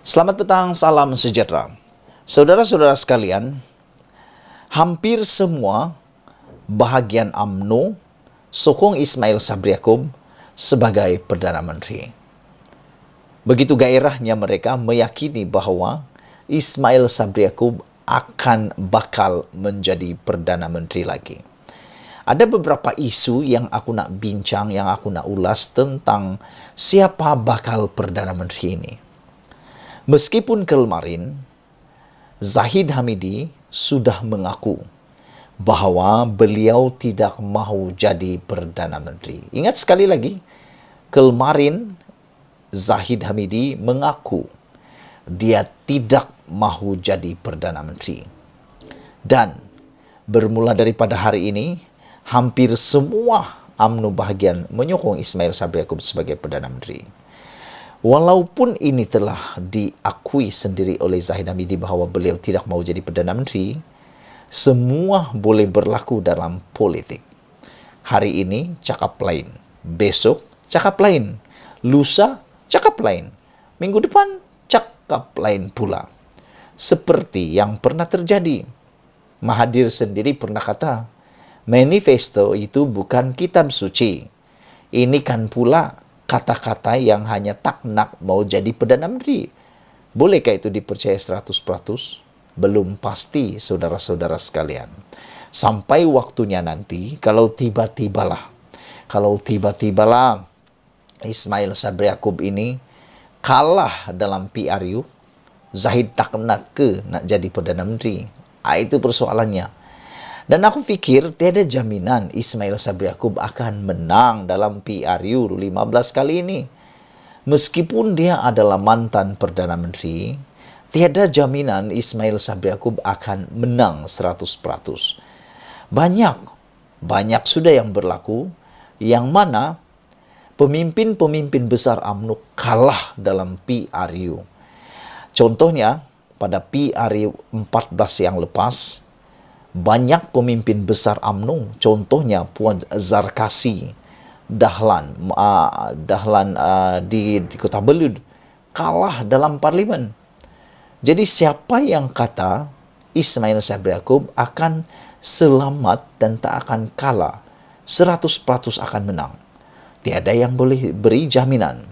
Selamat petang, salam sejahtera. Saudara-saudara sekalian, hampir semua bahagian UMNO sokong Ismail Sabri Yaakob sebagai Perdana Menteri. Begitu gairahnya mereka meyakini bahawa Ismail Sabri Yaakob akan bakal menjadi Perdana Menteri lagi. Ada beberapa isu yang aku nak bincang, yang aku nak ulas tentang siapa bakal Perdana Menteri ini. Meskipun kemarin Zahid Hamidi sudah mengaku bahawa beliau tidak mahu jadi Perdana Menteri. Ingat sekali lagi, kemarin Zahid Hamidi mengaku dia tidak mahu jadi Perdana Menteri. Dan bermula daripada hari ini, hampir semua UMNO bahagian menyokong Ismail Sabri Yaakob sebagai Perdana Menteri. Walaupun ini telah diakui sendiri oleh Zahid Hamidi bahawa beliau tidak mahu jadi Perdana Menteri, semua boleh berlaku dalam politik. Hari ini cakap lain, besok cakap lain, lusa cakap lain, minggu depan cakap lain pula. Seperti yang pernah terjadi. Mahathir sendiri pernah kata, manifesto itu bukan kitab suci. Ini kan pula kata-kata yang hanya tak nak mau jadi Perdana Menteri. Bolehkah itu dipercaya 100%? Belum pasti, saudara-saudara sekalian. Sampai waktunya nanti, kalau tiba-tibalah Ismail Sabri Yaakob ini kalah dalam PRU, Zahid tak nak jadi Perdana Menteri. Itu persoalannya. Dan aku fikir tiada jaminan Ismail Sabri Yaakob akan menang dalam PRU 15 kali ini. Meskipun dia adalah mantan Perdana Menteri, tiada jaminan Ismail Sabri Yaakob akan menang 100%. Banyak sudah yang berlaku, yang mana pemimpin-pemimpin besar UMNO kalah dalam PRU. Contohnya, pada PRU 14 yang lepas, banyak pemimpin besar UMNO, contohnya Puan Zarkasi, Dahlan di Kota Belud, kalah dalam parlimen. Jadi siapa yang kata Ismail Sabri Yaakob akan selamat dan tak akan kalah, 100% akan menang? Tiada yang boleh beri jaminan.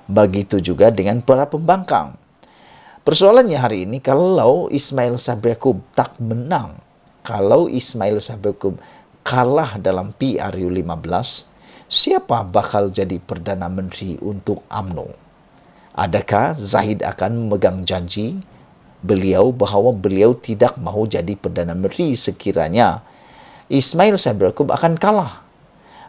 Begitu juga dengan para pembangkang. Persoalannya hari ini, kalau Ismail Sabri Yaakob tak menang, kalau Ismail Sabri Yaakob kalah dalam PRU 15, siapa bakal jadi Perdana Menteri untuk UMNO? Adakah Zahid akan memegang janji beliau bahawa beliau tidak mahu jadi Perdana Menteri sekiranya Ismail Sabri Yaakob akan kalah?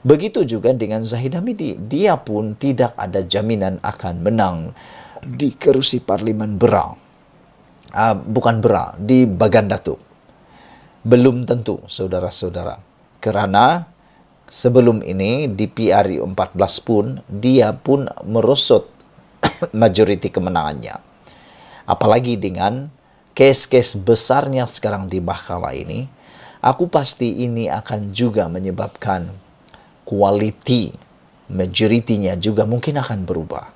Begitu juga dengan Zahid Hamidi. Dia pun tidak ada jaminan akan menang di kerusi parlimen di Bagan Datuk. Belum tentu, saudara-saudara. Kerana sebelum ini di PRU 14 pun, dia pun merosot majoriti kemenangannya. Apalagi dengan kes-kes besarnya sekarang di Mahkamah ini, aku pasti ini akan juga menyebabkan kualiti majoritinya juga mungkin akan berubah.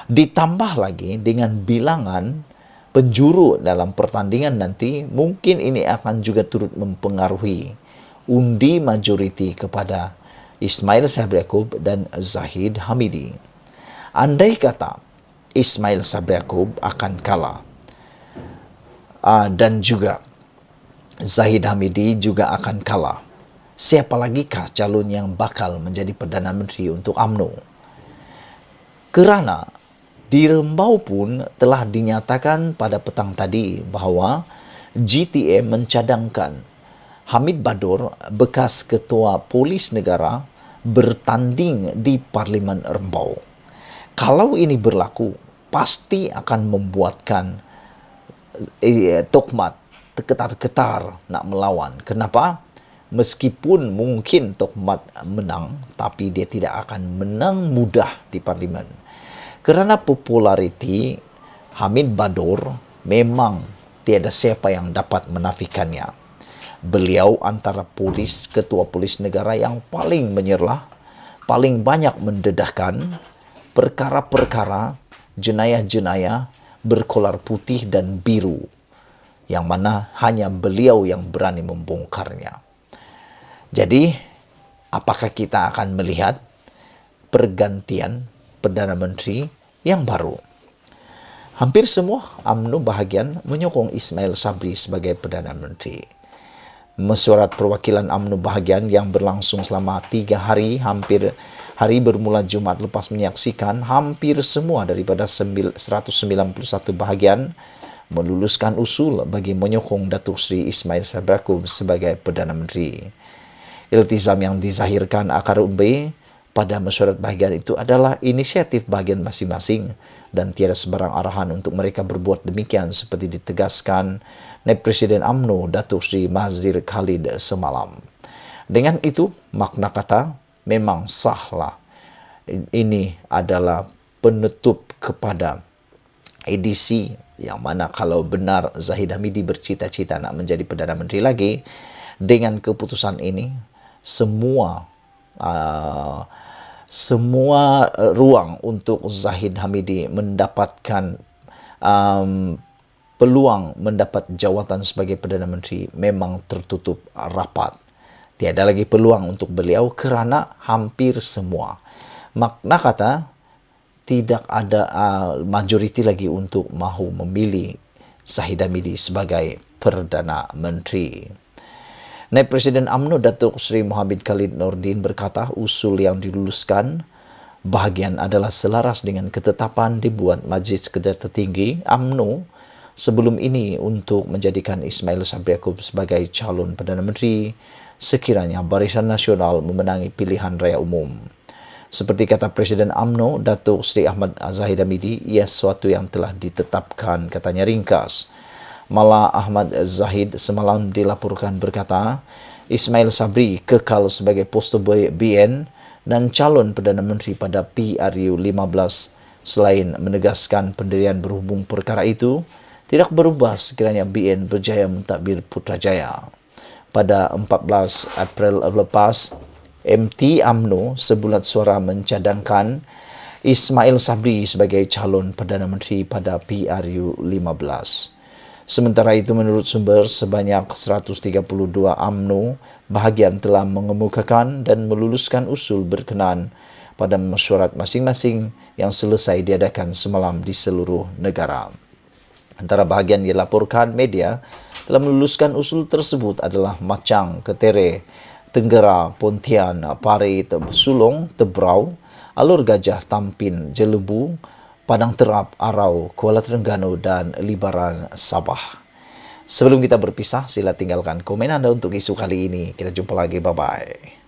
Ditambah lagi dengan bilangan penjuru dalam pertandingan nanti, mungkin ini akan juga turut mempengaruhi undi majoriti kepada Ismail Sabri Yaakob dan Zahid Hamidi. Andai kata Ismail Sabri Yaakob akan kalah dan juga Zahid Hamidi juga akan kalah, siapa lagikah calon yang bakal menjadi Perdana Menteri untuk UMNO? Kerana di Rembau pun telah dinyatakan pada petang tadi bahawa GTA mencadangkan Hamid Badur, bekas Ketua Polis Negara, bertanding di Parlimen Rembau. Kalau ini berlaku, pasti akan membuatkan Tokmat terketar-ketar nak melawan. Kenapa? Meskipun mungkin Tokmat menang, tapi dia tidak akan menang mudah di Parlimen. Kerana populariti Hamid Badur memang tiada siapa yang dapat menafikannya. Beliau antara Ketua Polis Negara yang paling menyerlah, paling banyak mendedahkan perkara-perkara, jenayah-jenayah berkolar putih dan biru, yang mana hanya beliau yang berani membongkarnya. Jadi, apakah kita akan melihat pergantian Perdana Menteri yang baru? Hampir semua UMNO bahagian menyokong Ismail Sabri sebagai Perdana Menteri. Mesyuarat perwakilan UMNO bahagian yang berlangsung selama 3 hari, hampir hari bermula Jumat lepas, menyaksikan hampir semua daripada 191 bahagian meluluskan usul bagi menyokong Datuk Seri Ismail Sabri Yaakob sebagai Perdana Menteri. Iltizam yang dizahirkan akar umbi pada mesyuarat bahagian itu adalah inisiatif bahagian masing-masing dan tiada sebarang arahan untuk mereka berbuat demikian seperti ditegaskan Naib Presiden UMNO Datuk Seri Mazhir Khalid semalam. Dengan itu, makna kata memang sahlah. Ini adalah penutup kepada edisi yang mana kalau benar Zahid Hamidi bercita-cita nak menjadi Perdana Menteri lagi, dengan keputusan ini semua ruang untuk Zahid Hamidi mendapatkan peluang mendapat jawatan sebagai Perdana Menteri memang tertutup rapat. Tiada lagi peluang untuk beliau kerana hampir semua. Makna kata, tidak ada majoriti lagi untuk mahu memilih Zahid Hamidi sebagai Perdana Menteri. Naib Presiden UMNO Datuk Seri Mohammed Khalid Nordin berkata usul yang diluluskan bahagian adalah selaras dengan ketetapan dibuat Majlis Ketua Tertinggi UMNO sebelum ini untuk menjadikan Ismail Sabri Yaakob sebagai calon Perdana Menteri sekiranya Barisan Nasional memenangi pilihan raya umum. Seperti kata Presiden UMNO Datuk Seri Ahmad Zahid Hamidi, ia sesuatu yang telah ditetapkan, katanya ringkas. Malah Ahmad Zahid semalam dilaporkan berkata, Ismail Sabri kekal sebagai poster BN dan calon Perdana Menteri pada PRU 15. Selain menegaskan pendirian berhubung perkara itu tidak berubah sekiranya BN berjaya mentadbir Putrajaya. Pada 14 April lepas, MT UMNO sebulat suara mencadangkan Ismail Sabri sebagai calon Perdana Menteri pada PRU 15. Sementara itu, menurut sumber, sebanyak 132 UMNO bahagian telah mengemukakan dan meluluskan usul berkenaan pada mesyuarat masing-masing yang selesai diadakan semalam di seluruh negara. Antara bahagian dilaporkan media telah meluluskan usul tersebut adalah Macang, Ketere, Tenggara, Pontian, Pare, Sulong, Tebrau, Alur Gajah, Tampin, Jelebu, Padang Terap, Arau, Kuala Terengganu dan Libaran, Sabah. Sebelum kita berpisah, sila tinggalkan komen anda untuk isu kali ini. Kita jumpa lagi. Bye-bye.